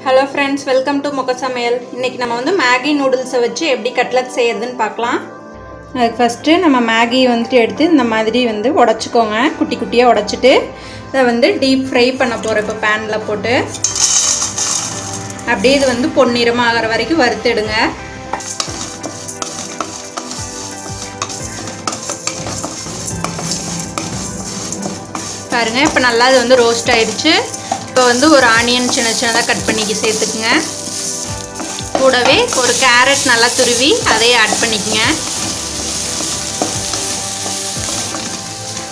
Hello friends, welcome to Mokka Samayal. இன்னைக்கு நம்ம வந்து Maggi noodles வச்சு எப்படி கட்லட் செய்யறதுன்னு பார்க்கலாம். அதுக்கு ஃபர்ஸ்ட் நம்ம Maggi வந்து எடுத்து இந்த மாதிரி வந்து உடைச்சுக்கோங்க. குட்டி குட்டியா உடைச்சிட்டு இத வந்து டீப் ஃப்ரை பண்ண போறோம் இப்ப panல போட்டு. அப்படியே இது வந்து பொன்னிறமா ஆகற வரைக்கும் வறுத்துடுங்க. பாருங்க இப்ப நல்லா இது வந்து ரோஸ்ட் ஆயிடுச்சு. இப்போ வந்து ஒரு ஆனியன் சின்ன சின்னதா கட் பண்ணி சேர்த்துக்குங்க. கூடவே ஒரு கேரட் நல்லா துருவி அதையே ஆட் பண்ணிக்கங்க.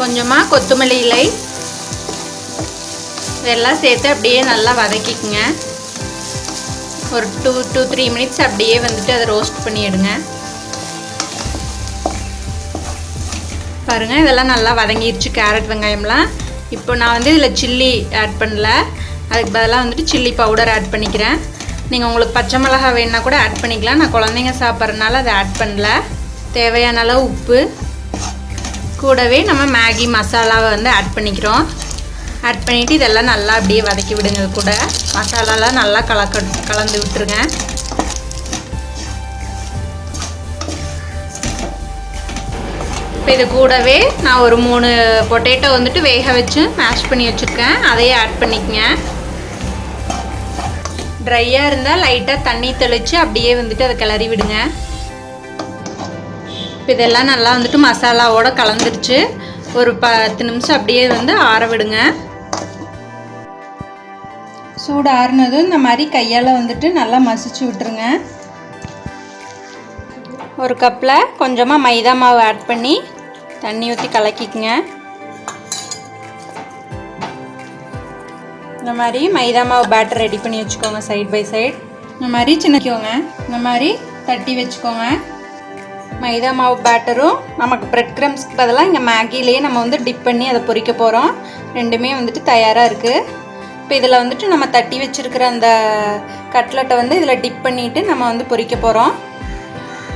கொஞ்சமா கொத்தமல்லி இலை இதெல்லாம் சேர்த்து அப்படியே நல்லா வதக்கிக்கங்க. ஒரு 2 to 3 minutes அப்படியே வந்துட்டு அதை ரோஸ்ட் பண்ணி எடுங்க. பாருங்க இதெல்லாம் நல்லா வதங்கிருச்சு கேரட் வெங்காயம்லாம். இப்போ நான் வந்து இதில் சில்லி ஆட் பண்ணல, அதுக்கு பதிலாக வந்துட்டு சில்லி பவுடர் ஆட் பண்ணிக்கிறேன். நீங்கள் உங்களுக்கு பச்சை மிளகாய் வேணுன்னா கூட ஆட் பண்ணிக்கலாம். நான் குழந்தைங்க சாப்பிட்றதுனால அதை ஆட் பண்ணல. தேவையான அளவு உப்பு, கூடவே நம்ம மேகி மசாலாவை வந்து ஆட் பண்ணிக்கிறோம். ஆட் பண்ணிவிட்டு இதெல்லாம் நல்லா அப்படியே வதக்கி விடுங்க. கூட மசாலாலாம் நல்லா கலந்து விட்டுருங்க. இப்போ இது கூடவே நான் ஒரு 3 பொட்டேட்டோ வந்துட்டு வேக வச்சு மேஷ் பண்ணி வச்சுருக்கேன், அதையே ஆட் பண்ணிக்கங்க. ட்ரையாக இருந்தால் லைட்டாக தண்ணி தெளித்து அப்படியே வந்துட்டு அதை கிளறி விடுங்க. இப்போ இதெல்லாம் நல்லா வந்துட்டு மசாலாவோட கலந்துருச்சு. ஒரு 10 நிமிஷம் அப்படியே வந்து ஆற விடுங்க. சூடு ஆறுனதும் இந்த மாதிரி கையால் வந்துட்டு நல்லா மசிச்சு விட்டுருங்க. ஒரு கப்பில் கொஞ்சமாக மைதா மாவு ஆட் பண்ணி தண்ணி ஊற்றி கலக்கிக்குங்க. இந்த மாதிரி மைதா மாவு பேட்டர் ரெடி பண்ணி வச்சுக்கோங்க. சைட் பை சைட் இந்த மாதிரி சின்னக்கோங்க. இந்த மாதிரி தட்டி வச்சுக்கோங்க. மைதா மாவு பேட்டரும் நமக்கு பிரெட் க்ரம்ஸ்க்கு பதிலாக இங்கே மேகிலேயே நம்ம வந்து டிப் பண்ணி அதை பொரிக்க போகிறோம். ரெண்டுமே வந்துட்டு தயாராக இருக்குது. இப்போ இதில் வந்துட்டு நம்ம தட்டி வச்சுருக்கிற அந்த கட்லெட்டை வந்து இதில் டிப் பண்ணிவிட்டு நம்ம வந்து பொரிக்க போகிறோம்.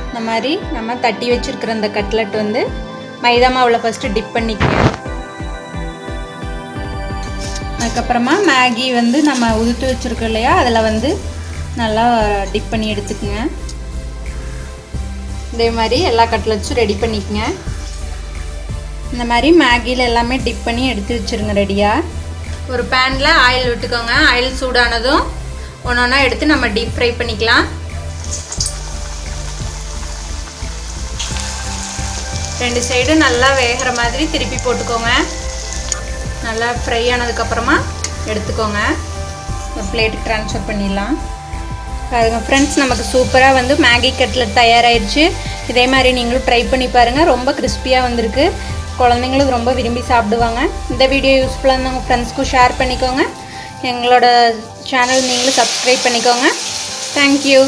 இந்த மாதிரி நம்ம தட்டி வச்சுருக்கிற அந்த கட்லெட் வந்து மைதா மாவில் ஃபஸ்ட்டு டிப் பண்ணிக்கோங்க. அதுக்கப்புறமா மேகி வந்து நம்ம உதுத்து வச்சுருக்கோம் இல்லையா, அதில் வந்து நல்லா டிப் பண்ணி எடுத்துக்கோங்க. இதே மாதிரி எல்லா கட்லெட்ஸும் ரெடி பண்ணிக்கோங்க. இந்த மாதிரி மேகியில் எல்லாமே டிப் பண்ணி எடுத்து வச்சுருங்க ரெடியாக. ஒரு பேனில் ஆயில் விட்டுக்கோங்க. ஆயில் சூடானதும் ஒன்று ஒன்றா எடுத்து நம்ம டீப் ஃப்ரை பண்ணிக்கலாம். 2 சைடும் நல்லா வேகிற மாதிரி திருப்பி போட்டுக்கோங்க. நல்லா ஃப்ரை ஆனதுக்கப்புறமா எடுத்துக்கோங்க. ஒரு பிளேட்டுக்கு ட்ரான்ஸ்ஃபர் பண்ணிடலாம். பாருங்கள் ஃப்ரெண்ட்ஸ், நமக்கு சூப்பராக வந்து மேகி கட்லெட் தயாராகிடுச்சு. இதே மாதிரி நீங்களும் ட்ரை பண்ணி பாருங்கள். ரொம்ப கிறிஸ்பியாக வந்திருக்கு. குழந்தைங்களும் ரொம்ப விரும்பி சாப்பிடுவாங்க. இந்த வீடியோ யூஸ்ஃபுல்லாக இருந்தால் உங்கள் ஃப்ரெண்ட்ஸ்க்கும் ஷேர் பண்ணிக்கோங்க. எங்களோட சேனல் நீங்களும் சப்ஸ்கிரைப் பண்ணிக்கோங்க. தேங்க்யூ.